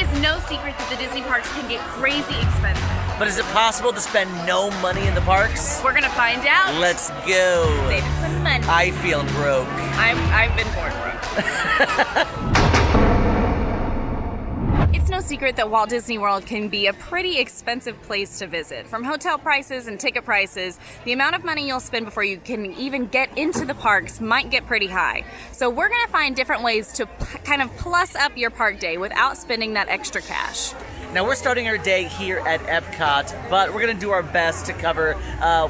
is no secret that the Disney parks can get crazy expensive. But is it possible to spend no money in the parks? We're gonna find out. Let's go. Saving some money. I feel broke. I've been born broke. It's no secret that Walt Disney World can be a pretty expensive place to visit. From hotel prices and ticket prices, the amount of money you'll spend before you can even get into the parks might get pretty high. So we're gonna find different ways to kind of plus up your park day without spending that extra cash. Now we're starting our day here at Epcot, but we're gonna do our best to cover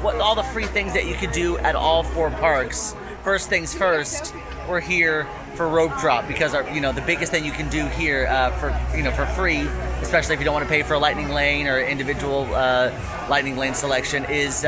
what all the free things that you could do at all 4 parks. First things first, we're here for rope drop because the biggest thing you can do here for free, especially if you don't want to pay for a lightning lane or individual lightning lane selection, is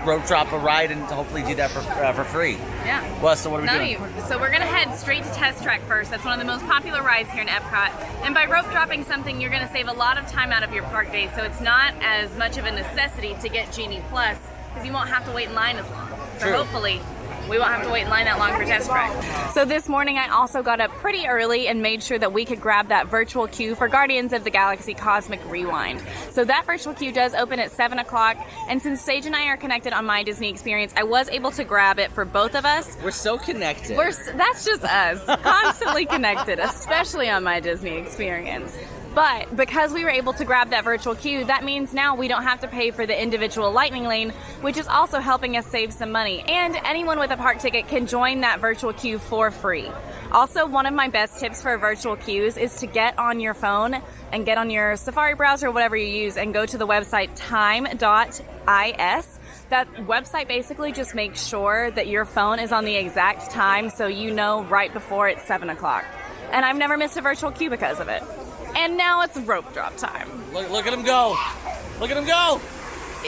rope drop a ride and hopefully do that for free. Yeah. Well, so what are we doing? So we're gonna head straight to Test Track first. That's one of the most popular rides here in Epcot. And by rope dropping something, you're gonna save a lot of time out of your park day. So it's not as much of a necessity to get Genie Plus because you won't have to wait in line as long. So True. Hopefully we won't have to wait in line that long for Test Track. So this morning I also got up pretty early and made sure that we could grab that virtual queue for Guardians of the Galaxy Cosmic Rewind. So that virtual queue does open at 7 o'clock, and since Sage and I are connected on My Disney Experience, I was able to grab it for both of us. We're so connected. That's just us, constantly connected, especially on My Disney Experience. But because we were able to grab that virtual queue, that means now we don't have to pay for the individual lightning lane, which is also helping us save some money. And anyone with a park ticket can join that virtual queue for free. Also, one of my best tips for virtual queues is to get on your phone and get on your Safari browser, whatever you use, and go to the website time.is. That website basically just makes sure that your phone is on the exact time so you know right before it's 7 o'clock. And I've never missed a virtual queue because of it. And now it's rope drop time. Look at him go. Look at him go.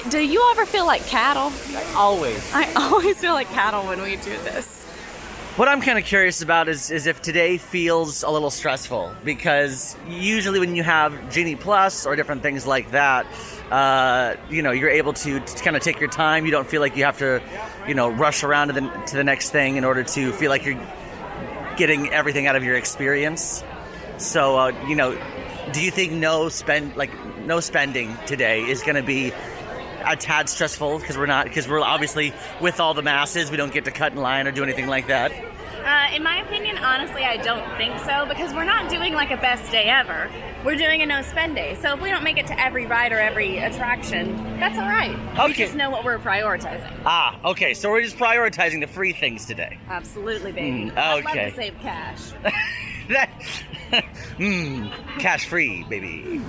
Do you ever feel like cattle? Always. I always feel like cattle when we do this. What I'm kind of curious about is if today feels a little stressful, because usually when you have Genie Plus or different things like that, you're able to kind of take your time. You don't feel like you have to, rush around to the next thing in order to feel like you're getting everything out of your experience. So, do you think no spending today is going to be a tad stressful because we're obviously with all the masses, we don't get to cut in line or do anything like that? In my opinion, honestly, I don't think so, because we're not doing like a best day ever. We're doing a no spend day. So if we don't make it to every ride or every attraction, that's all right. Okay. We just know what we're prioritizing. Okay. So we're just prioritizing the free things today. Absolutely, baby. Okay. I'd love to save cash. Cash free, baby.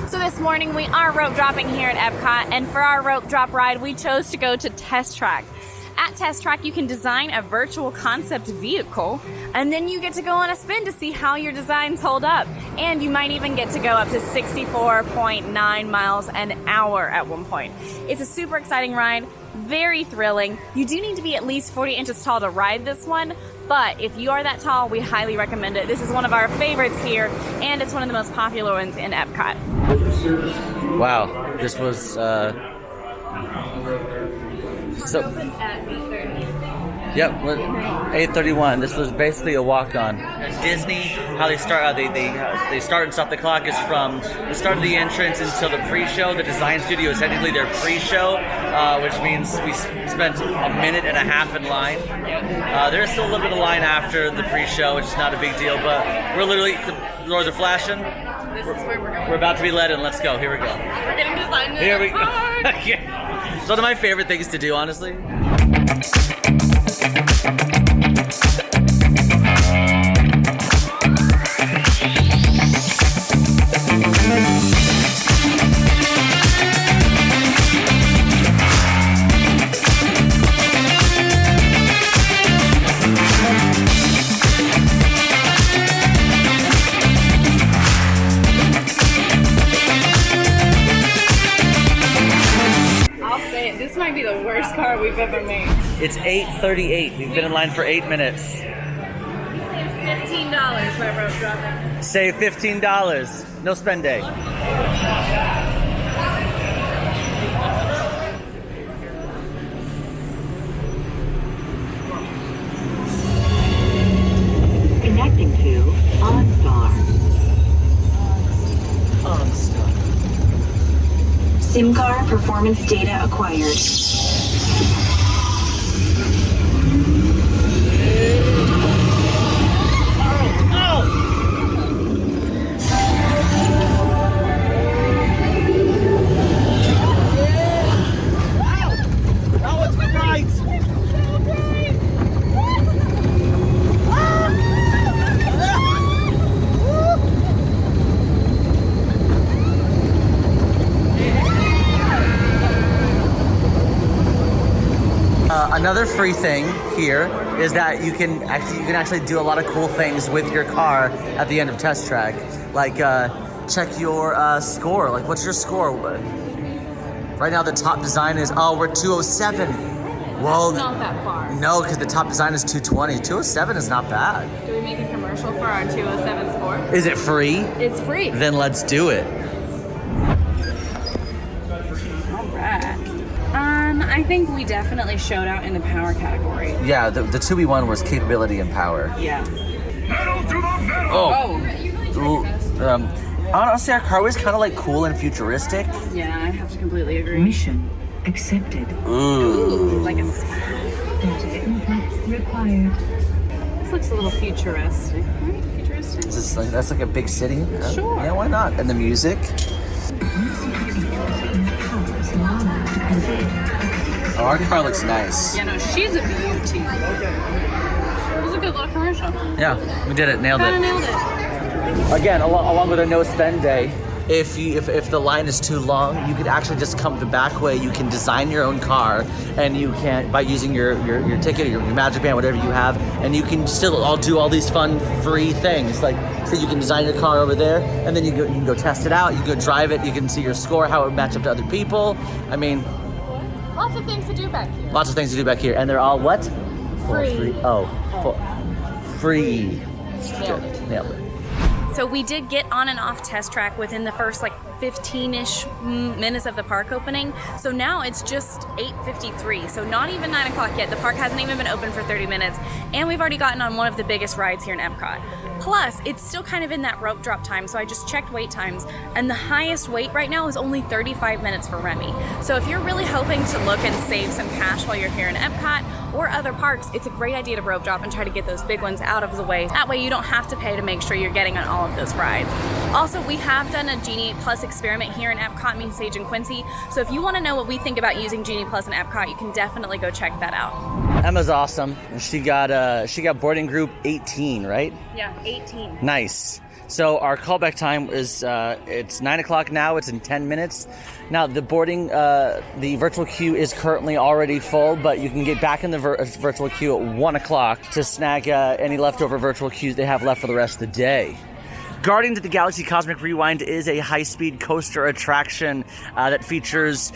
So this morning we are rope dropping here at Epcot, and for our rope drop ride, we chose to go to Test Track. At Test Track, you can design a virtual concept vehicle, and then you get to go on a spin to see how your designs hold up. And you might even get to go up to 64.9 miles an hour at one point. It's a super exciting ride, very thrilling. You do need to be at least 40 inches tall to ride this one, but if you are that tall, we highly recommend it. This is one of our favorites here, and it's one of the most popular ones in Epcot. Wow, this was At 8:30. Yep, 8:31. This was basically a walk-on. At Disney, how they start, they start and stop the clock is from the start of the entrance until the pre-show. The design studio is technically their pre-show, which means we spent a minute and a half in line. There's still a little bit of line after the pre-show, which is not a big deal, but we're literally, the doors are flashing. This is where we're going. We're about to be let in. Let's go. Here we go. We're getting designed in Here we go. hard. It's one of my favorite things to do, honestly. This might be the worst car we've ever made. It's 8:38. We've been in line for 8 minutes. $15 by rope dropping. Save $15. No spend day. Connecting to OnStar. SIM card performance data acquired. Another free thing here is that you can actually do a lot of cool things with your car at the end of Test Track, like check your score. Like, what's your score? Right now, the top design is we're 207. Well, It's not that far. no, because the top design is 220. 207 is not bad. Do we make a commercial for our 207 score? Is it free? It's free. Then let's do it. All right. I think we definitely showed out in the power category. Yeah, the 2v1 was capability and power. Yeah. Oh. Honestly, our car was kind of like cool and futuristic. Yeah, I have to completely agree. Mission accepted. Ooh. Like a Data input required. This looks a little futuristic, right? Futuristic. Is this that's like a big city? Sure. Yeah, why not? And the music. Oh, our car looks nice. Yeah, no, she's a beauty. It was a good little commercial. Yeah, we did it. Nailed Kinda it. nailed it. Again, along with a no spend day, if the line is too long, you could actually just come the back way. You can design your own car, and you can by using your ticket or your Magic Band, whatever you have, and you can still all do all these fun free things. Like, so you can design your car over there, and then you can go test it out. You can go drive it. You can see your score, how it matches up to other people. I mean, Lots of things to do back here. lots of things to do back here, and they're all what? Free. Free. Nailed Good. Nailed it. So we did get on and off Test Track within the first 15-ish minutes of the park opening. So now it's just 8:53. So not even 9 o'clock yet. The park hasn't even been open for 30 minutes. And we've already gotten on one of the biggest rides here in Epcot. Plus, it's still kind of in that rope drop time. So I just checked wait times. And the highest wait right now is only 35 minutes for Remy. So if you're really hoping to look and save some cash while you're here in Epcot or other parks, it's a great idea to rope drop and try to get those big ones out of the way. That way you don't have to pay to make sure you're getting on all of those rides. Also, we have done a Genie Plus experiment here in Epcot, me, Sage, and Quincy. So if you want to know what we think about using Genie Plus in Epcot, you can definitely go check that out. Emma's awesome. She got boarding group 18, right? Yeah, 18. Nice. So our callback time is it's 9 o'clock now. It's in 10 minutes. Now the boarding, the virtual queue is currently already full, but you can get back in the virtual queue at 1 o'clock to snag any leftover virtual queues they have left for the rest of the day. Guardians of the Galaxy Cosmic Rewind is a high-speed coaster attraction that features,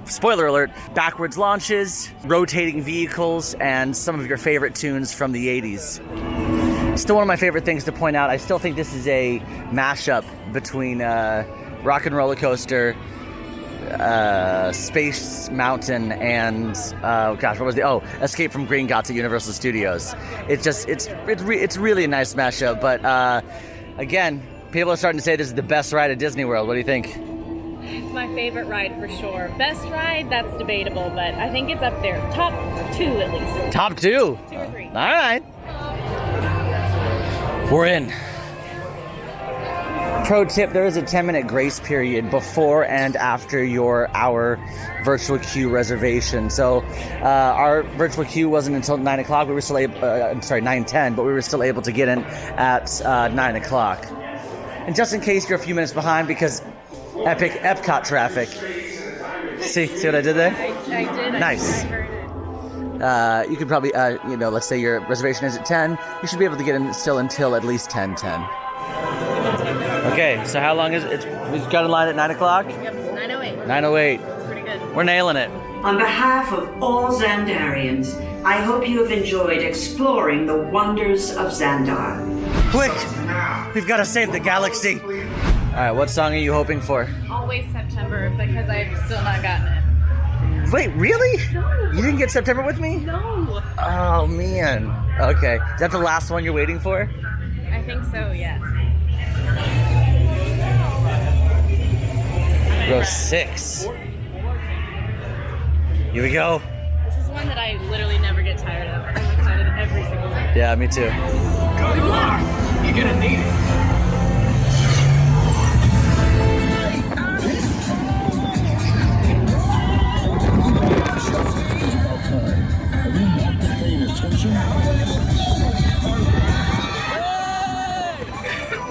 spoiler alert, backwards launches, rotating vehicles, and some of your favorite tunes from the 80s. Still one of my favorite things to point out, I still think this is a mashup between Rock and Roller Coaster, Space Mountain, and Escape from Green Gotts at Universal Studios. It's really a nice mashup, but again, people are starting to say this is the best ride at Disney World. What do you think? It's my favorite ride for sure. Best ride, that's debatable, but I think it's up there. Top 2 at least. Top 2? 2 or 3. All right. We're in. Pro tip, there is a 10-minute grace period before and after your hour virtual queue reservation. So our virtual queue wasn't until 9 o'clock. We were still able, 9:10, but we were still able to get in at 9 o'clock. And just in case you're a few minutes behind because epic Epcot traffic. See what I did there? I did. Nice. I heard it. You could probably, let's say your reservation is at 10. You should be able to get in still until at least 10:10. Okay, so how long is it? We've got in line at 9 o'clock? Yep, 9:08. 9:08. That's pretty good. We're nailing it. On behalf of all Xandarians, I hope you have enjoyed exploring the wonders of Xandar. Quick! We've got to save the galaxy. All right, what song are you hoping for? Always September because I've still not gotten it. Wait, really? No. You didn't get September with me? No. Oh, man. Okay. Is that the last one you're waiting for? I think so, yes. Row 6. Here we go. This is one that I literally never get tired of. I'm excited every single time. Yeah, me too. Good luck. You're gonna need it.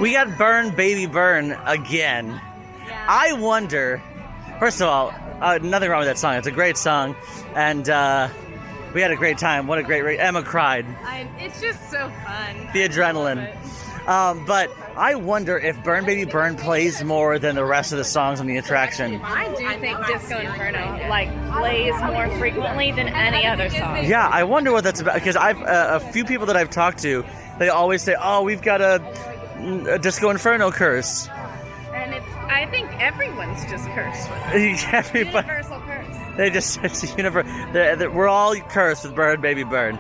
We got Burn Baby Burn again. Yeah. I wonder, first of all, nothing wrong with that song. It's a great song. And we had a great time. What a great race. Emma cried. It's just so fun. The adrenaline. But I wonder if Burn Baby Burn plays more than the rest of the songs on the attraction. I do think Disco Inferno plays more frequently than any other song. Yeah, I wonder what that's about. Because I've a few people that I've talked to, they always say, "Oh, we've got a Disco Inferno curse." And I think everyone's just cursed with it. Everybody, Universal curse. they just it's a we're all cursed with Burn Baby Burn.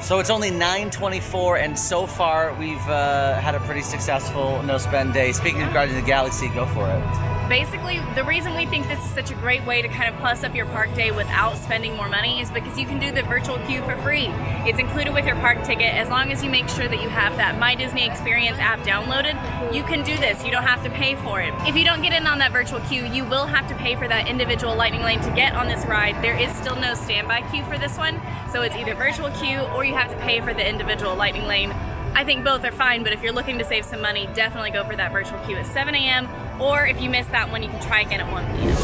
So it's only 9:24, and so far we've had a pretty successful no-spend day. Speaking of Guardians of the Galaxy, go for it. Basically, the reason we think this is such a great way to kind of plus up your park day without spending more money is because you can do the virtual queue for free. It's included with your park ticket. As long as you make sure that you have that My Disney Experience app downloaded, you can do this. You don't have to pay for it. If you don't get in on that virtual queue, you will have to pay for that individual lightning lane to get on this ride. There is still no standby queue for this one, so it's either virtual queue or you have to pay for the individual lightning lane. I think both are fine, but if you're looking to save some money, definitely go for that virtual queue at 7 a.m. Or if you miss that one, you can try again at 1 p.m.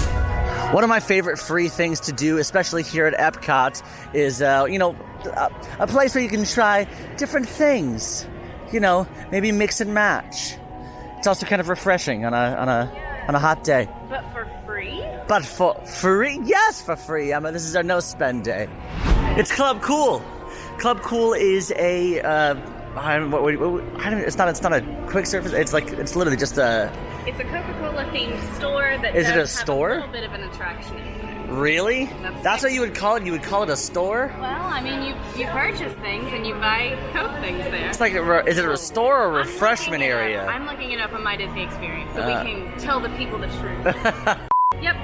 One of my favorite free things to do, especially here at Epcot, is a place where you can try different things. Maybe mix and match. It's also kind of refreshing on a hot day. But for free? But for free? Yes, for free. This is our no-spend day. It's Club Cool. Club Cool is a it's not a quick service. It's literally just a. It's a Coca-Cola themed store that Is it a does store? have a little bit of an attraction inside. Really? That's what you would call it. You would call it a store. Well, you purchase things and you buy Coke things there. It's like is it a store or a refreshment area? I'm looking it up on My Disney Experience so we can tell the people the truth. Yep.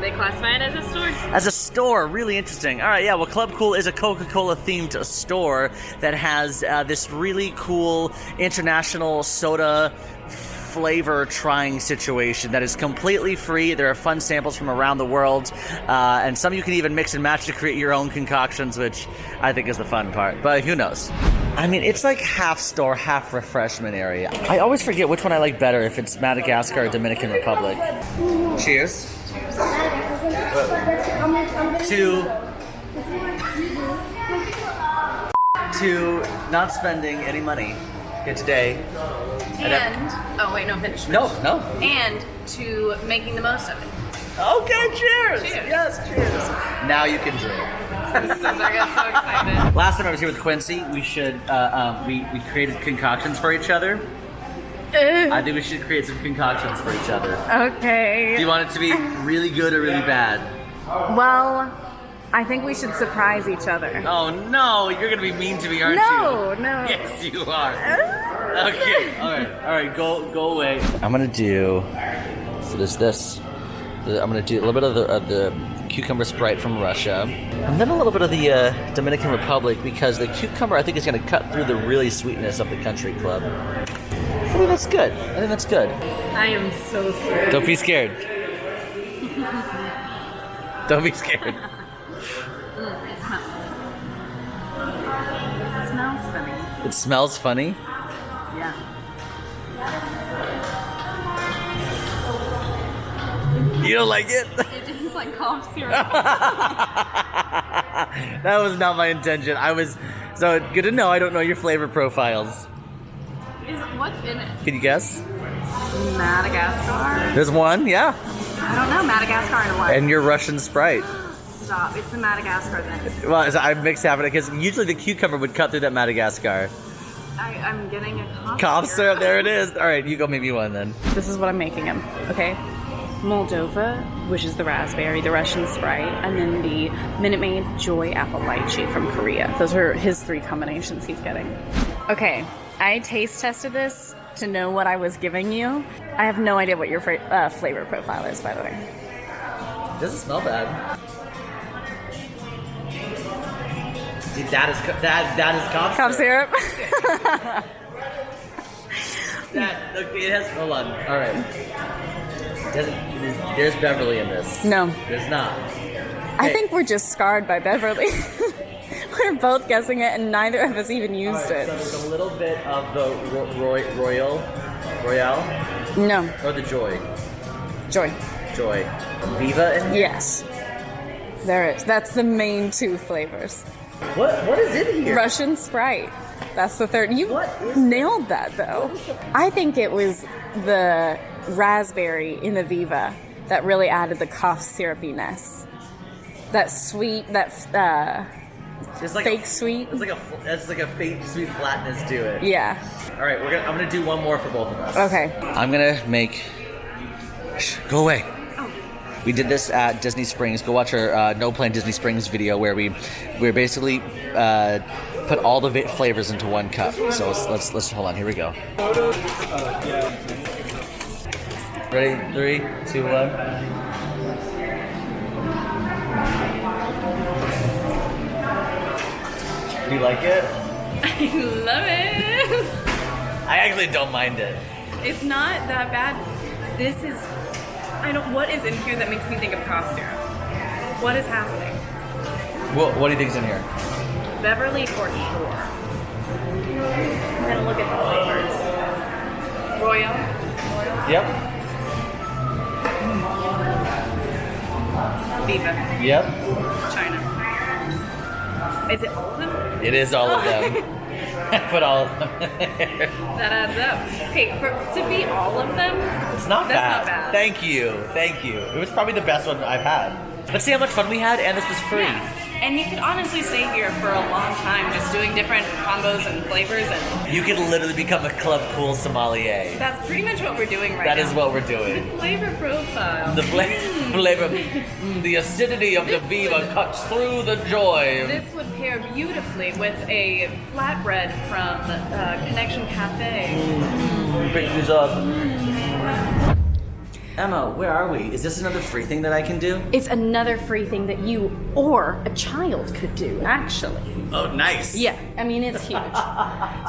They classify it as a store. As a store, really interesting. All right, yeah. Well, Club Cool is a Coca-Cola themed store that has this really cool international soda flavor trying situation that is completely free. There are fun samples from around the world, and some you can even mix and match to create your own concoctions, which I think is the fun part. But who knows? It's like half store, half refreshment area. I always forget which one I like better, if it's Madagascar or Dominican Republic. Cheers. To not spending any money here today. Finish. No. And to making the most of it. Okay, cheers. Cheers. Yes, cheers. Now you can drink. I got so excited. Last time I was here with Quincy, we created concoctions for each other. I think we should create some concoctions for each other. Okay. Do you want it to be really good or really bad? Well, I think we should surprise each other. Oh no, you're gonna be mean to me, aren't you? No. Yes, you are. Okay, all right, go away. I'm gonna do. So there's this. I'm gonna do a little bit of the cucumber Sprite from Russia, and then a little bit of the Dominican Republic, because the cucumber I think is gonna cut through the really sweetness of the Country Club. I think that's good. I am so scared. Don't be scared. Don't be scared. It smells funny. It smells funny? Yeah. You don't like it? It tastes like cough syrup. That was not my intention. So good to know I don't know your flavor profiles. What's in it? Can you guess? Madagascar? There's one, yeah. I don't know. Madagascar and what? And your Russian Sprite. Stop. It's the Madagascar then. Well, I mixed half of it because usually the cucumber would cut through that Madagascar. I'm getting a Cough syrup, there it is. All right, you go make me one then. This is what I'm making him, okay? Moldova, which is the raspberry, the Russian Sprite, and then the Minute Maid Joy Apple Lychee from Korea. Those are his 3 combinations he's getting. Okay, I taste tested this to know what I was giving you. I have no idea what your flavor profile is, by the way. It doesn't smell bad. Dude, that is cough syrup. Cough syrup. It has. Hold on. All right. There's Beverly in this. No. There's not. I think we're just scarred by Beverly. We're both guessing it, and neither of us even used it. So there's a little bit of the Royale, No. or the Joy. Joy. Viva in here? Yes. There is. That's the main two flavors. What is in here? Russian Sprite. That's the third. You What is nailed that, though. I think it was the raspberry in the Viva that really added the cough syrupiness. That sweet, It's like fake sweet. It's like a fake sweet flatness to it. Yeah. All right, I'm gonna do one more for both of us. Okay. I'm gonna make. Go away. We did this at Disney Springs. Go watch our No Plan Disney Springs video where we basically put all the flavors into one cup. So let's hold on. Here we go. Ready? 3, 2, 1. Do you like it? I love it. I actually don't mind it. It's not that bad. This is. What is in here that makes me think of cough syrup? What is happening? What do you think's in here? Beverly for sure. I'm gonna look at the flavors. Royal. Yep. Viva. Yep. China. Is it all of them? It is all of them. I put all of them there. That adds up. Hey, to be all of them, It's not that's bad. not bad. Thank you. It was probably the best one I've had. Let's see how much fun we had, and this was free. Yeah. And you could honestly stay here for a long time just doing different combos and flavors, and You could literally become a Club Cool sommelier. that's pretty much what we're doing right now. That is what we're doing. Flavor profile. The flavor, the acidity of the Viva cuts through the joy. This would pair beautifully with a flatbread from Connection Cafe. Pick these up. Emma, where are we? Is this another free thing that I can do? It's another free thing that you or a child could do, actually. Oh, nice. Yeah, I mean, it's huge.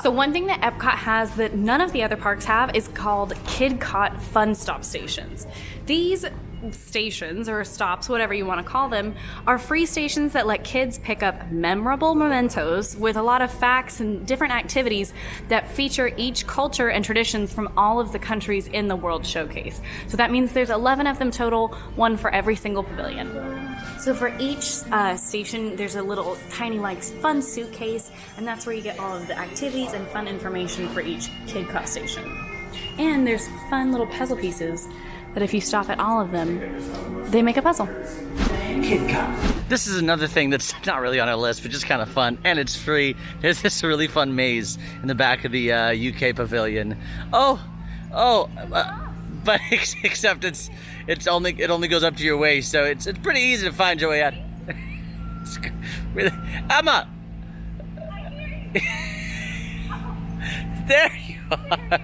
So one thing that Epcot has that none of the other parks have is called KidCot Fun Stop Stations. These stations, or stops, whatever you want to call them, are free stations that let kids pick up memorable mementos with a lot of facts and different activities that feature each culture and traditions from all of the countries in the World Showcase. So that means there's 11 of them total, one for every single pavilion. So for each station, there's a little tiny fun suitcase, and that's where you get all of the activities and fun information for each KidCot station. And there's fun little puzzle pieces that if you stop at all of them, they make a puzzle. KidCot. This is another thing that's not really on our list, but just kind of fun, and it's free. There's this really fun maze in the back of the UK pavilion. But except it only goes up to your waist, so it's pretty easy to find your way out. Really, Emma. There you are.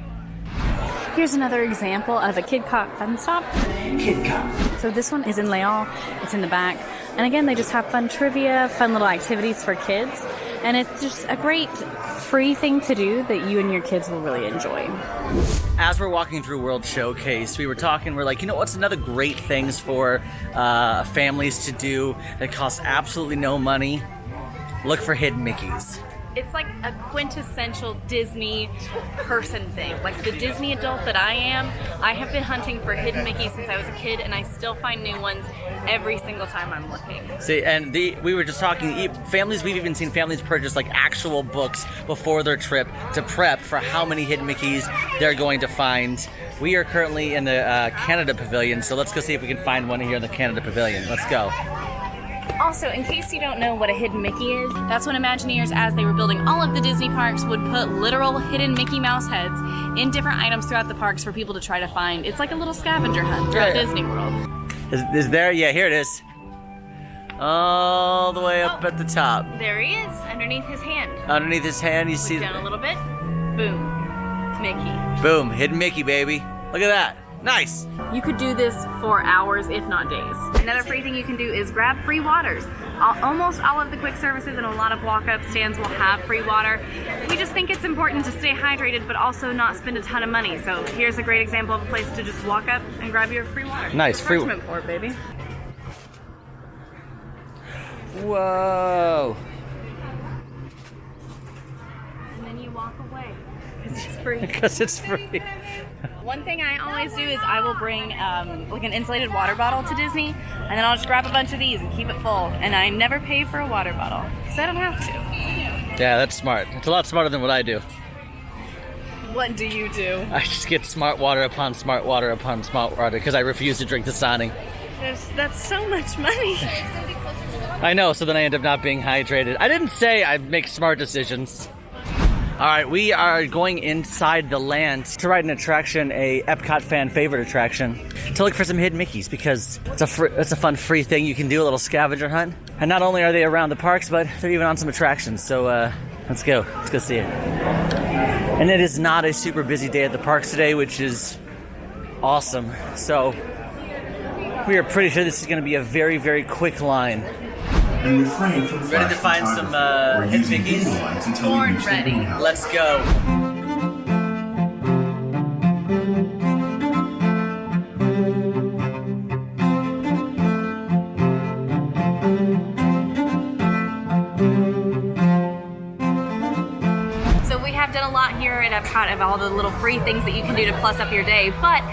Here's another example of a KidCot Fun Stop. KidCot. So this one is in Leon. It's in the back. And again, they just have fun trivia, fun little activities for kids. And it's just a great free thing to do that you and your kids will really enjoy. As we're walking through World Showcase, we're like, what's another great things for families to do that costs absolutely no money? Look for hidden Mickeys. It's like a quintessential Disney person thing. Like the Disney adult that I am, I have been hunting for hidden Mickey since I was a kid, and I still find new ones every single time I'm looking. See, and we were just talking, we've even seen families purchase actual books before their trip to prep for how many hidden Mickeys they're going to find. We are currently in the Canada Pavilion, so let's go see if we can find one here in the Canada Pavilion. Let's go. Also, in case you don't know what a hidden Mickey is, that's when Imagineers, as they were building all of the Disney parks, would put literal hidden Mickey Mouse heads in different items throughout the parks for people to try to find. It's like a little scavenger hunt throughout Disney World. Is there? Yeah, here it is. All the way up at the top. There he is, underneath his hand. Underneath his hand, you see. Down a little bit. Boom. Mickey. Boom, hidden Mickey, baby. Look at that. Nice. You could do this for hours, if not days. Another free thing you can do is grab free waters. Almost all of the quick services and a lot of walk-up stands will have free water. We just think it's important to stay hydrated, but also not spend a ton of money. So here's a great example of a place to just walk up and grab your free water. Nice, free. Refreshment port, baby. Whoa. And then you walk away because it's free. Because it's free. One thing I always do is I will bring like an insulated water bottle to Disney, and then I'll just grab a bunch of these and keep it full. And I never pay for a water bottle because I don't have to. Yeah, that's smart. It's a lot smarter than what I do. What do you do? I just get smart water upon smart water upon smart water because I refuse to drink the Dasani. That's so much money. I know, so then I end up not being hydrated. I didn't say I make smart decisions. All right, we are going inside the land to ride an attraction, a Epcot fan favorite attraction, to look for some hidden Mickeys because it's a fun free thing you can do, a little scavenger hunt. And not only are they around the parks, but they're even on some attractions. So let's go see it. And it is not a super busy day at the parks today, which is awesome. So we are pretty sure this is going to be a very, very quick line. And refrain from Ready to find some hidden Mickeys? Born ready. Let's go. So we have done a lot here at Epcot of all the little free things that you can do to plus up your day, but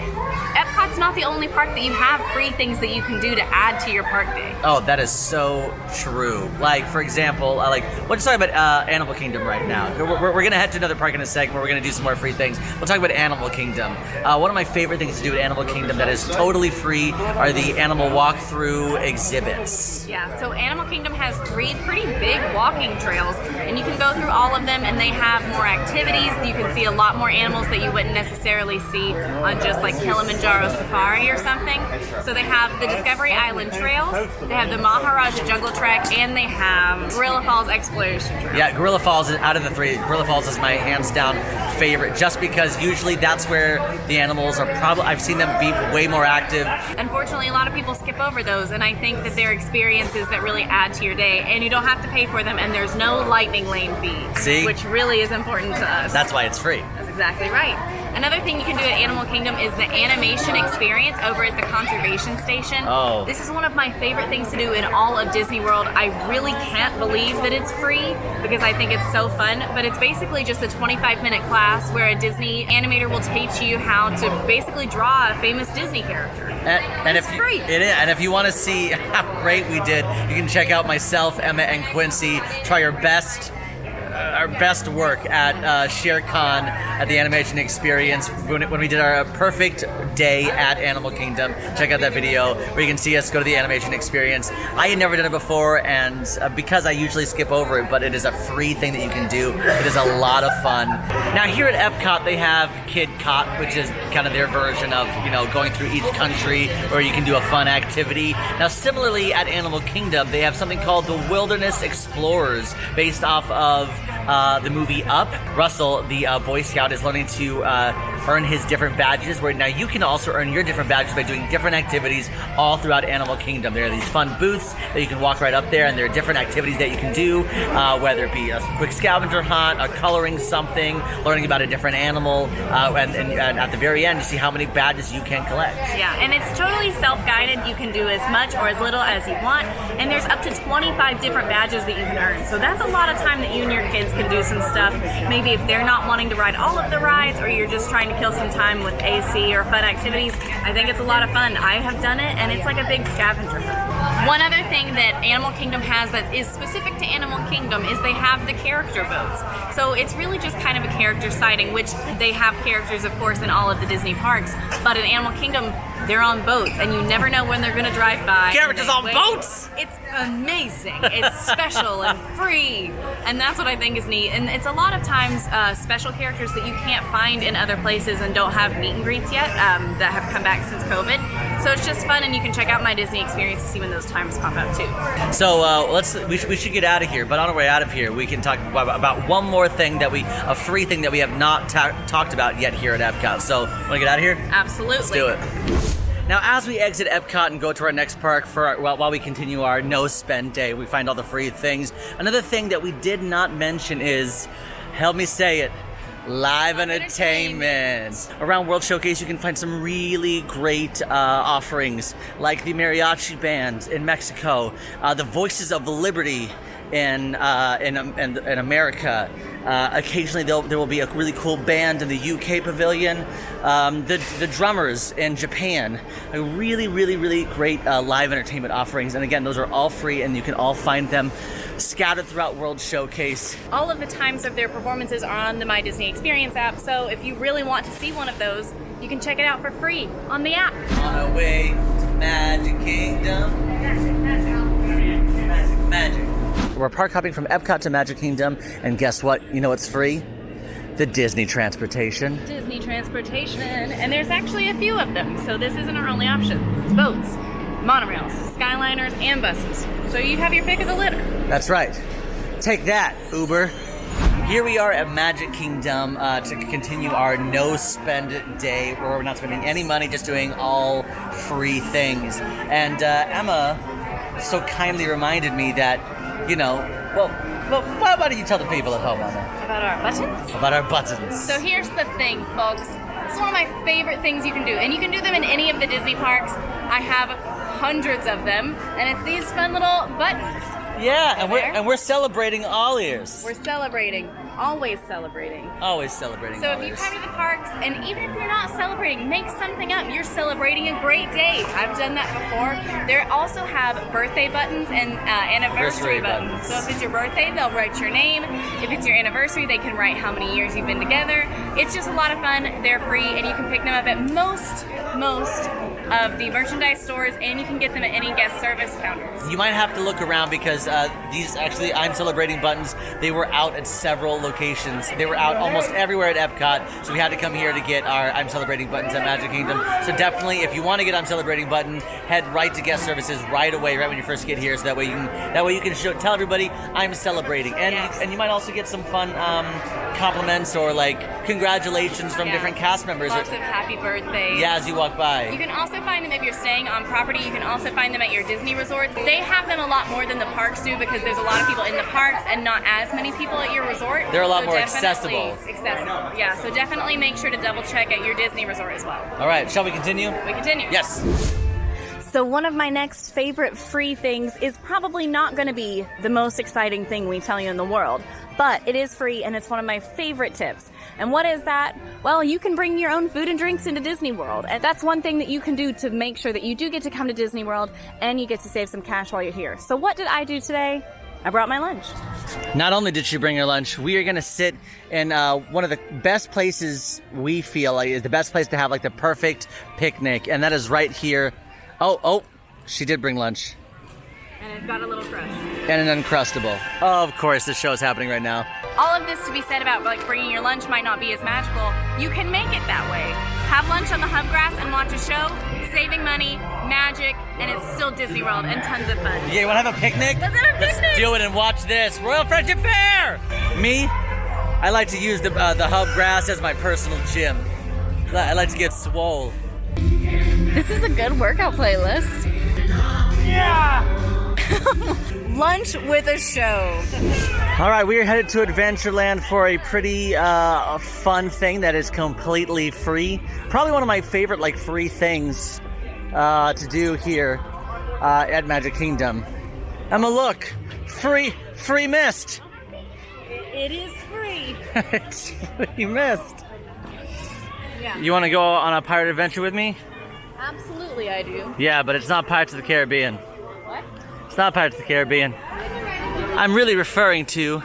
Epcot's not the only park that you have free things that you can do to add to your park day. Oh, that is so true. Like, for example, let's talk about Animal Kingdom right now. We're going to head to another park in a second where we're going to do some more free things. We'll talk about Animal Kingdom. One of my favorite things to do at Animal Kingdom that is totally free are the animal walkthrough exhibits. Yeah, so Animal Kingdom has 3 pretty big walking trails, and you can go through all of them, and they have more activities. You can see a lot more animals that you wouldn't necessarily see on just like Kilimanjaro Safari or something. So they have the Discovery Island trails, they have the Maharaja Jungle Trek, and they have Gorilla Falls Exploration Trail. Yeah, Gorilla Falls, out of the 3, Gorilla Falls is my hands down favorite, just because usually that's where the animals are I've seen them be way more active. Unfortunately, a lot of people skip over those, and I think that they're experiences that really add to your day, and you don't have to pay for them, and there's no lightning lane fee. See? Which really is important to us. That's why it's free. That's exactly right. Another thing you can do at Animal Kingdom is the animation experience over at the conservation station. Oh. This is one of my favorite things to do in all of Disney World. I really can't believe that it's free because I think it's so fun, but it's basically just a 25-minute class where a Disney animator will teach you how to basically draw a famous Disney character. And it's free. It is. And if you want to see how great we did, you can check out myself, Emma, and Quincy try our best work at Shere Khan at the Animation Experience when we did our perfect day at Animal Kingdom. Check out that video where you can see us go to the Animation Experience. I had never done it before, and because I usually skip over it, but it is a free thing that you can do. It is a lot of fun. Now here at Epcot, they have Kid Cot, which is kind of their version of, going through each country where you can do a fun activity. Now similarly at Animal Kingdom, they have something called the Wilderness Explorers, based off of the movie Up. Russell, the Boy Scout, is learning to earn his different badges, where now you can also earn your different badges by doing different activities all throughout Animal Kingdom. There are these fun booths that you can walk right up there, and there are different activities that you can do, whether it be a quick scavenger hunt, coloring something, learning about a different animal, and at the very end, you see how many badges you can collect. Yeah, and it's totally self-guided. You can do as much or as little as you want, and there's up to 25 different badges that you can earn. So that's a lot of time that you and your kids can do some stuff. Maybe if they're not wanting to ride all of the rides, or you're just trying to kill some time with AC or fun activities, I think it's a lot of fun. I have done it, and it's like a big scavenger hunt. One other thing that Animal Kingdom has that is specific to Animal Kingdom is they have the character boats. So it's really just kind of a character sighting, which they have characters, of course, in all of the Disney parks, but in Animal Kingdom, they're on boats, and you never know when they're going to drive by. Characters on boats! It's amazing. It's special and free, and that's what I think is neat. And it's a lot of times special characters that you can't find in other places and don't have meet and greets yet that have come back since COVID. So it's just fun, and you can check out My Disney Experience to see when those times pop out too. So we should get out of here. But on our way out of here, we can talk about one more thing a free thing that we have not talked about yet here at Epcot. So want to get out of here? Absolutely. Let's do it. Now, as we exit Epcot and go to our next park while we continue our no-spend day, we find all the free things. Another thing that we did not mention is, help me say it, live entertainment. Around World Showcase, you can find some really great offerings, like the Mariachi Band in Mexico, the Voices of Liberty in America. Occasionally there will be a really cool band in the UK pavilion. The drummers in Japan. Really, really, really great live entertainment offerings. And again, those are all free, and you can all find them scattered throughout World Showcase. All of the times of their performances are on the My Disney Experience app, so if you really want to see one of those, you can check it out for free on the app. On our way to Magic Kingdom. Magic. We're park hopping from Epcot to Magic Kingdom, and guess what? You know what's free? The Disney transportation. Disney transportation, and there's actually a few of them, so this isn't our only option. Boats, monorails, Skyliners, and buses. So you have your pick of the litter. That's right. Take that, Uber. Here we are at Magic Kingdom to continue our no-spend day, where we're not spending any money, just doing all free things. And Emma so kindly reminded me that, why don't you tell the people at home, Emma? About our buttons? About our buttons. So here's the thing, folks. It's one of my favorite things you can do, and you can do them in any of the Disney parks. I have hundreds of them, and it's these fun little buttons. Yeah, and we're celebrating AllEars. We're celebrating. Always celebrating. Always celebrating. So if you come to the parks, and even if you're not celebrating, make something up. You're celebrating a great day. I've done that before. They also have birthday buttons and anniversary buttons. So if it's your birthday, they'll write your name. If it's your anniversary, they can write how many years you've been together. It's just a lot of fun. They're free, and you can pick them up at most of the merchandise stores, and you can get them at any guest service counters. You might have to look around because these actually I'm Celebrating buttons, they were out at several locations. They were out almost everywhere at Epcot, so we had to come here to get our I'm Celebrating buttons at Magic Kingdom. So definitely, if you want to get I'm Celebrating button, head right to guest services right away, right when you first get here, so that way you can tell everybody I'm celebrating, and and you might also get some fun compliments or like congratulations from different cast members. Lots of happy birthdays. Yeah, as you walk by. You can also find them if you're staying on property. You can also find them at your Disney resorts. They have them a lot more than the parks do because there's a lot of people in the parks and not as many people at your resort. They're a lot more accessible. Yeah, so definitely make sure to double check at your Disney resort as well. All right, shall we continue? We continue. Yes. So one of my next favorite free things is probably not going to be the most exciting thing we tell you in the world, but it is free and it's one of my favorite tips. And what is that? Well, you can bring your own food and drinks into Disney World. And that's one thing that you can do to make sure that you do get to come to Disney World and you get to save some cash while you're here. So what did I do today? I brought my lunch. Not only did she bring her lunch, we are going to sit in one of the best places we feel like is the best place to have like the perfect picnic, and that is right here. Oh, she did bring lunch. And it's got a little crust. And an Uncrustable. Oh, of course, this show is happening right now. All of this to be said about like bringing your lunch might not be as magical. You can make it that way. Have lunch on the hub grass and watch a show, saving money, magic, and it's still Disney World and tons of fun. Yeah, you want to have a picnic? Let's have a picnic! Let's do it and watch this. Royal Friendship Fair! Me, I like to use the hub grass as my personal gym. I like to get swole. This is a good workout playlist. Yeah! Lunch with a show. All right, we are headed to Adventureland for a pretty fun thing that is completely free. Probably one of my favorite like free things to do here at Magic Kingdom. Emma, look, free mist. It is free. It's free mist. Yeah. You want to go on a pirate adventure with me? Absolutely, I do. Yeah, but it's not Pirates of the Caribbean. What? It's not Pirates of the Caribbean. I'm really referring to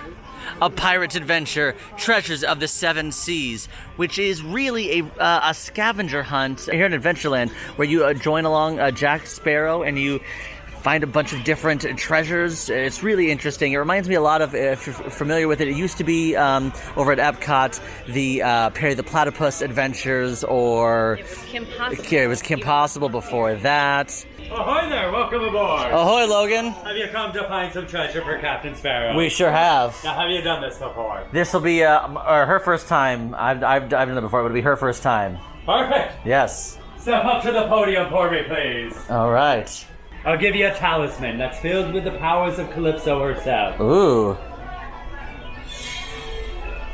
A Pirate's Adventure, Treasures of the Seven Seas, which is really a scavenger hunt here in Adventureland, where you join along Jack Sparrow and you find a bunch of different treasures. It's really interesting. It reminds me a lot of, if you're familiar with it, it used to be over at Epcot, the Perry the Platypus Adventures, or it was Kim Possible before that. Ahoy there, welcome aboard. Ahoy, Logan. Have you come to find some treasure for Captain Sparrow? We sure have. Now, have you done this before? This will be her first time. I've done it before. It would be her first time. Perfect. Yes. Step up to the podium for me, please. All right. I'll give you a talisman that's filled with the powers of Calypso herself. Ooh.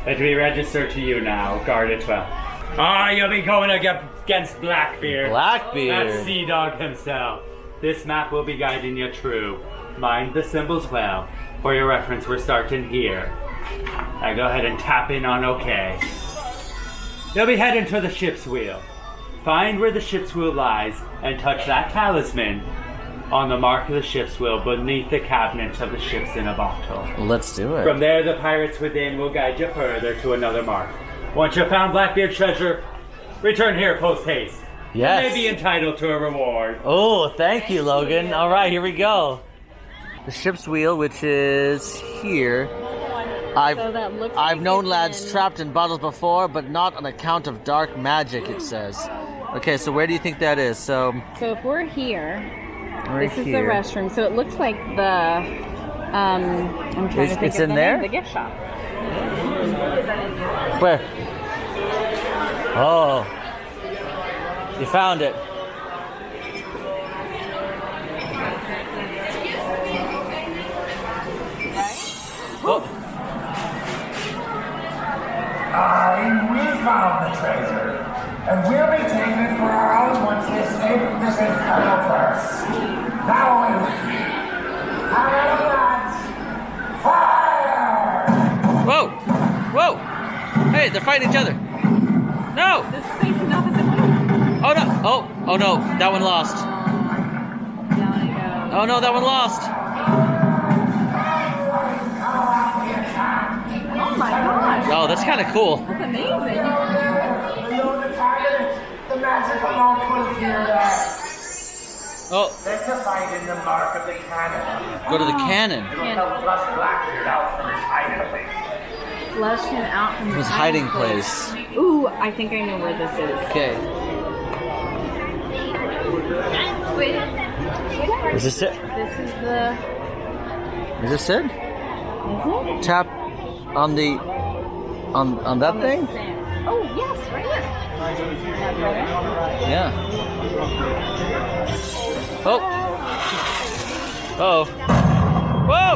Let me register to you now. Guard it well. You'll be going against Blackbeard. Blackbeard. That sea dog himself. This map will be guiding you true. Mind the symbols well. For your reference, we're starting here. Now go ahead and tap in on OK. You'll be heading to the ship's wheel. Find where the ship's wheel lies and touch that talisman on the mark of the ship's wheel beneath the cabinet of the ship's inner bottle. Let's do it. From there, the pirates within will guide you further to another mark. Once you've found Blackbeard's treasure, return here post-haste. Yes. You may be entitled to a reward. Oh, thank you, Logan. All right, here we go. The ship's wheel, which is here. I've known lads trapped in bottles before, but not on account of dark magic, it says. Okay, so where do you think that is? So if we're here, this is here. the restroom. So it looks like the I'm trying to think it's of in the there? name, the gift shop. Where? Oh, you found it. Oh. We found the treasure, and we'll be taking it for our own once we escape from this infernal curse. Now away with you. Alright, lads. Fire! Whoa! Whoa! Hey, they're fighting each other. No! This is facing the opposite way. Oh no! Oh no! That one lost. Down it goes. Oh no! That one lost. Oh my gosh. Oh, that's kind of cool. That's amazing. Below the cabinet, the magic alone will appear there. Oh, There's a fight in the mark of the cannon. go to the cannon. It'll help flush Blackbeard out from his hiding place. Flush him out from His hiding place. Ooh, I think I know where this is. Okay. Is this it? This is the. Is this it? Is it? Tap on the on that thing? Oh yes, right here. Yeah. Oh. Oh. Whoa!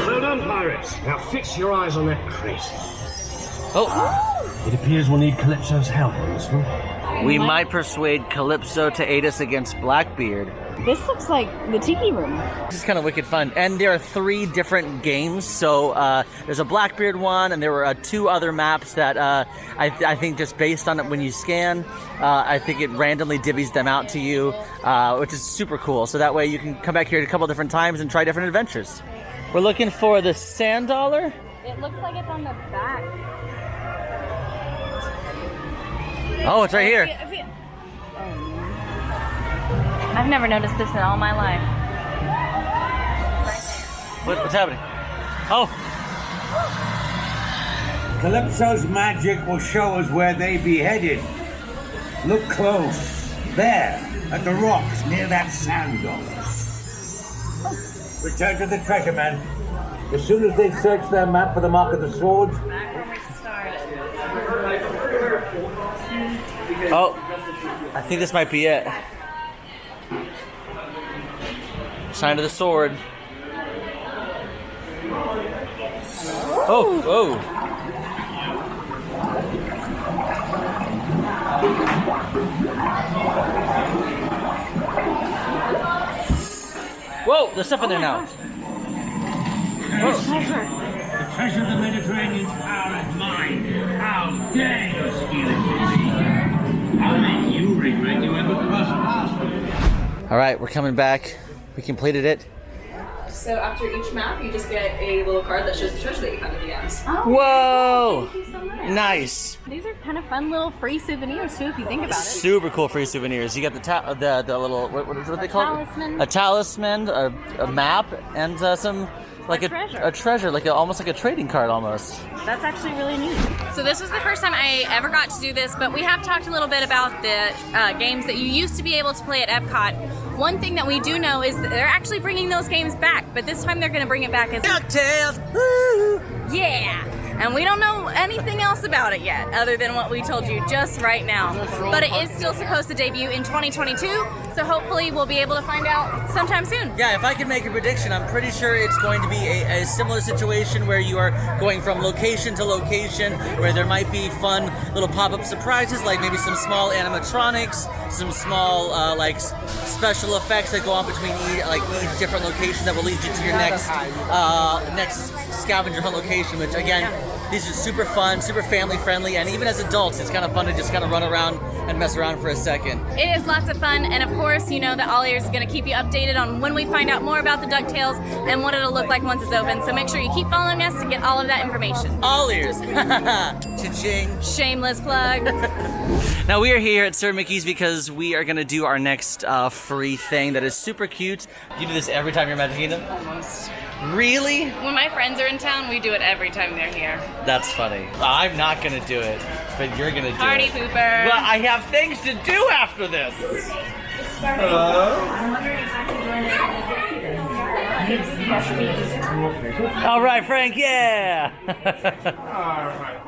Well done, pirates. Now fix your eyes on that crate. Oh. It appears we'll need Calypso's help on this one. We might persuade Calypso to aid us against Blackbeard. This looks like the tiki room. This is kind of wicked fun. And there are 3 different games. So there's a Blackbeard one, and there were 2 other maps that I think just based on it when you scan, I think it randomly divvies them out to you, which is super cool. So that way you can come back here a couple different times and try different adventures. We're looking for the sand dollar. It looks like it's on the back. Oh, it's right here. I've never noticed this in all my life. What's happening? Oh. Calypso's magic will show us where they be headed. Look close. There, at the rocks near that sand dollar. Return to the treasure man. As soon as they search their map for the mark of the sword. Oh. I think this might be it. Sign of the sword. Oh, oh. Whoa, there's stuff in there now. Whoa. The treasure of the Mediterranean's power is mine. How dare you steal it from me? I'll make you regret you ever crossed paths with me. All right, we're coming back. We completed it. So after each map, you just get a little card that shows the treasure that you found in the DMs. Oh, whoa! Thank you so much. Nice. These are kind of fun little free souvenirs too, if you think about it. Super cool free souvenirs. You get the little what they call talisman. it? A talisman, a map, and some like a treasure, like almost like a trading card almost. That's actually really neat. So this was the first time I ever got to do this, but we have talked a little bit about the games that you used to be able to play at Epcot. One thing that we do know is that they're actually bringing those games back, but this time they're going to bring it back as DuckTales! Woo! Yeah! And we don't know anything else about it yet, other than what we told you just right now. But it is still supposed to debut in 2022, so hopefully we'll be able to find out sometime soon. Yeah, if I could make a prediction, I'm pretty sure it's going to be a similar situation where you are going from location to location, where there might be fun little pop-up surprises, like maybe some small animatronics, some small like special effects that go on between each different location that will lead you to your next scavenger hunt location, which again, these are super fun, super family friendly, and even as adults, it's kind of fun to just kind of run around and mess around for a second. It is lots of fun, and of course, you know that AllEars is going to keep you updated on when we find out more about the DuckTales and what it'll look like once it's open, so make sure you keep following us to get all of that information. AllEars! Cha-ching! Shameless plug. Now we are here at Sir Mickey's because we are going to do our next free thing that is super cute. You do this every time you're at Magic Kingdom? Almost. Really? When my friends are in town, we do it every time they're here. That's funny. I'm not going to do it, but you're going to do Party it. pooper. Well, I have things to do after this. All right, Frank, yeah. Alright.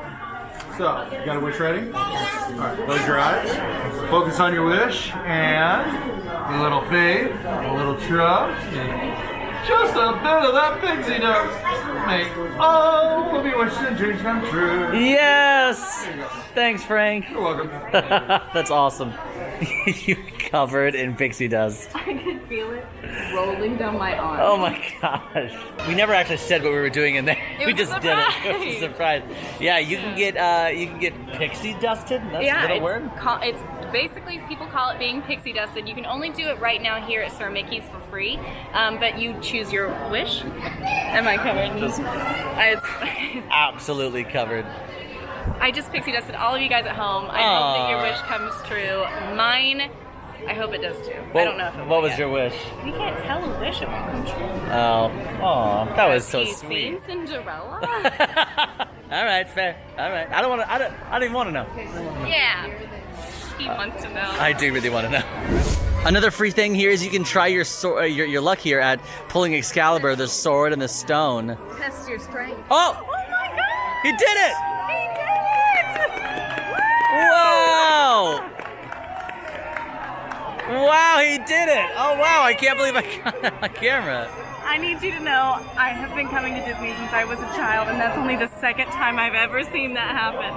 So, you got a wish ready? Alright, close your eyes. Focus on your wish, and a little faith, a little trust, and just a bit of that pixie dust. Make all of your wishes and dreams come true. Yes. Thanks, Frank. You're welcome. That's awesome. You're covered in pixie dust. I can feel it rolling down my arm. Oh my gosh. We never actually said what we were doing in there. We just did it. It was a surprise. Yeah, you can get pixie dusted. That's a little word. It's basically, people call it being pixie dusted. You can only do it right now here at Sir Mickey's for free, but you choose your wish. Am I covered? It's absolutely covered. I just pixie dusted all of you guys at home. I hope that your wish comes true. Mine, I hope it does too. I don't know if it will. What was your wish? You can't tell a wish it won't come true. Oh, that was so Have you sweet. seen Cinderella? All right, fair. All right. I don't even want to know. Yeah. He wants to know. I do really want to know. Another free thing here is you can try your luck here at pulling Excalibur, the sword and the stone. Test your strength. Oh! Oh my God! He did it! He did it! Wow! Wow, he did it! Oh wow, I can't believe I got it on camera. I need you to know, I have been coming to Disney since I was a child, and that's only the second time I've ever seen that happen.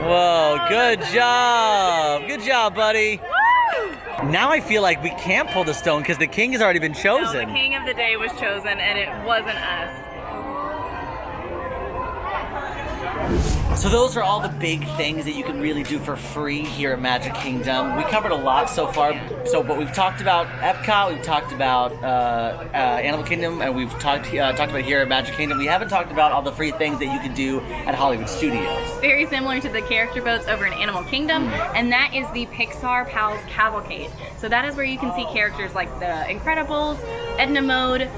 Whoa, good job! Good job, buddy! Woo! Now I feel like we can't pull the stone because the king has already been chosen. No, the king of the day was chosen, and it wasn't us. So those are all the big things that you can really do for free here at Magic Kingdom. We covered a lot so far. But we've talked about Epcot, we've talked about Animal Kingdom, and we've talked about here at Magic Kingdom. We haven't talked about all the free things that you can do at Hollywood Studios. Very similar to the character boats over in Animal Kingdom, and that is the Pixar Pals Cavalcade. So that is where you can see characters like the Incredibles, Edna Mode,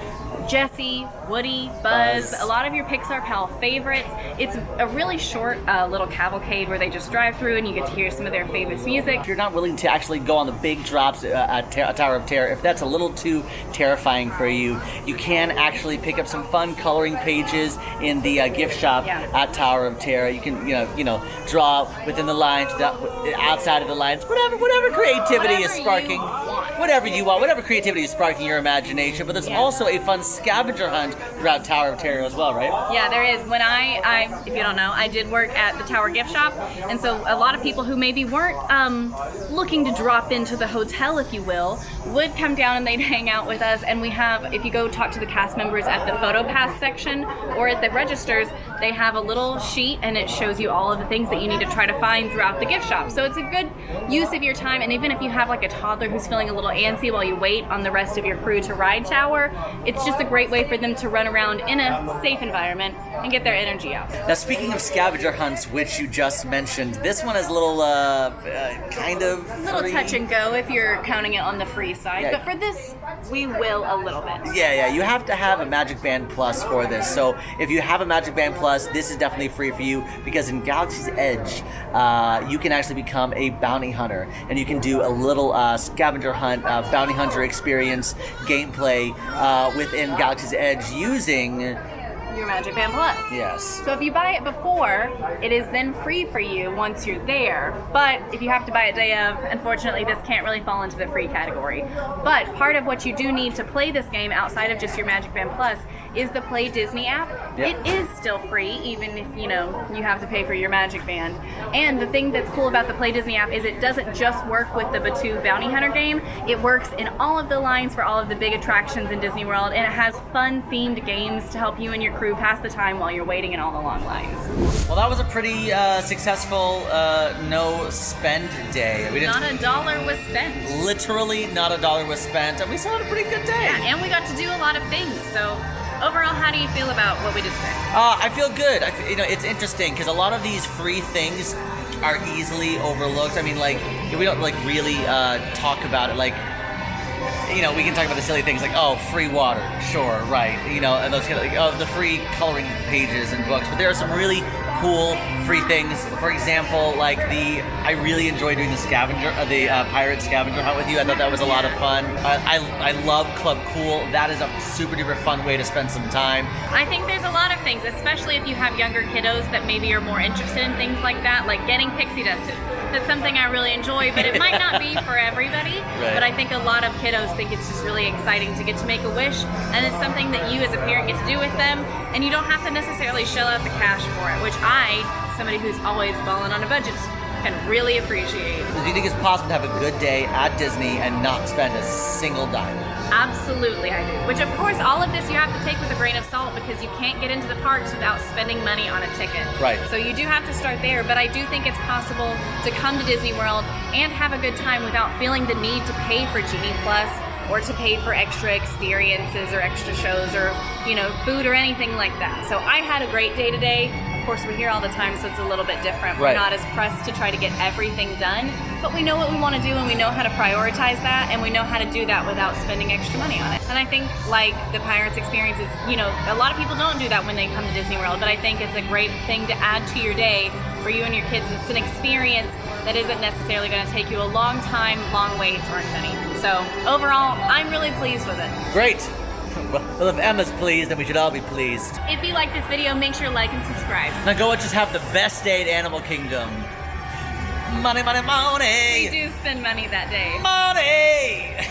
Jessie, Woody, Buzz, a lot of your Pixar Pal favorites. It's a really short little cavalcade where they just drive through and you get to hear some of their famous music. If you're not willing to actually go on the big drops at Tower of Terror, if that's a little too terrifying for you, you can actually pick up some fun coloring pages in the gift shop at Tower of Terror. You can, draw within the lines, outside of the lines, whatever creativity is sparking. Whatever you want, whatever creativity is sparking your imagination. But there's also a fun scavenger hunt throughout Tower of Terror as well, right? Yeah, there is. When I if you don't know, I did work at the Tower gift shop, and so a lot of people who maybe weren't looking to drop into the hotel, if you will, would come down and they'd hang out with us. And we have, if you go talk to the cast members at the photo pass section or at the registers, they have a little sheet and it shows you all of the things that you need to try to find throughout the gift shop. So it's a good use of your time, and even if you have like a toddler who's feeling a little little antsy while you wait on the rest of your crew to ride tower, it's just a great way for them to run around in a safe environment and get their energy out. Now, speaking of scavenger hunts, which you just mentioned, this one is a little kind of A little free. touch and go if you're counting it on the free side, Yeah. but for this, we will a little bit. Yeah, you have to have a Magic Band Plus for this. So if you have a Magic Band Plus, this is definitely free for you, because in Galaxy's Edge, you can actually become a bounty hunter, and you can do a little scavenger hunt, bounty hunter experience gameplay within Galaxy's Edge using... Your Magic Band Plus. Yes. So if you buy it before, it is then free for you once you're there. But if you have to buy it day of, unfortunately this can't really fall into the free category. But part of what you do need to play this game outside of just your Magic Band Plus is the Play Disney app. Yep. It is still free, even if you have to pay for your Magic Band. And the thing that's cool about the Play Disney app is it doesn't just work with the Batuu Bounty Hunter game. It works in all of the lines for all of the big attractions in Disney World, and it has fun themed games to help you and your crew pass the time while you're waiting in all the long lines. Well, that was a pretty successful no spend day. We didn't. Not a dollar was spent. Literally, not a dollar was spent, and we still had a pretty good day. Yeah, and we got to do a lot of things. So overall, how do you feel about what we did today? I feel good. It's interesting because a lot of these free things are easily overlooked. I mean, like, we don't like really talk about it. Like, we can talk about the silly things like, oh, free water, sure, right, and those kind of like, the free coloring pages and books. But there are some really cool free things. For example, like I really enjoyed doing the pirate scavenger hunt with you. I thought that was a lot of fun. I love Club Cool. That is a super duper fun way to spend some time. I think there's a lot of things, especially if you have younger kiddos that maybe are more interested in things like that, like getting pixie dusted. That's something I really enjoy, but it might not be for everybody. Right. But I think a lot of kiddos think it's just really exciting to get to make a wish, and it's something that you as a parent get to do with them, and you don't have to necessarily shell out the cash for it, which I, somebody who's always balling on a budget, can really appreciate. Do you think it's possible to have a good day at Disney and not spend a single dime? Absolutely, I do. Which, of course, all of this you have to take with a grain of salt, because you can't get into the parks without spending money on a ticket. Right. So you do have to start there, but I do think it's possible to come to Disney World and have a good time without feeling the need to pay for Genie Plus or to pay for extra experiences or extra shows or, food or anything like that. So I had a great day today. Of course, we're here all the time, so it's a little bit different. Right. We're not as pressed to try to get everything done, but we know what we want to do, and we know how to prioritize that, and we know how to do that without spending extra money on it. And I think, like the Pirates experience is, a lot of people don't do that when they come to Disney World, but I think it's a great thing to add to your day for you and your kids. It's an experience that isn't necessarily going to take you a long time, long waits, or money. So overall, I'm really pleased with it. Great. Well, if Emma's pleased, then we should all be pleased. If you like this video, make sure to like and subscribe. Now go and just have the best day at Animal Kingdom. Money, money, money. We do spend money that day. Money!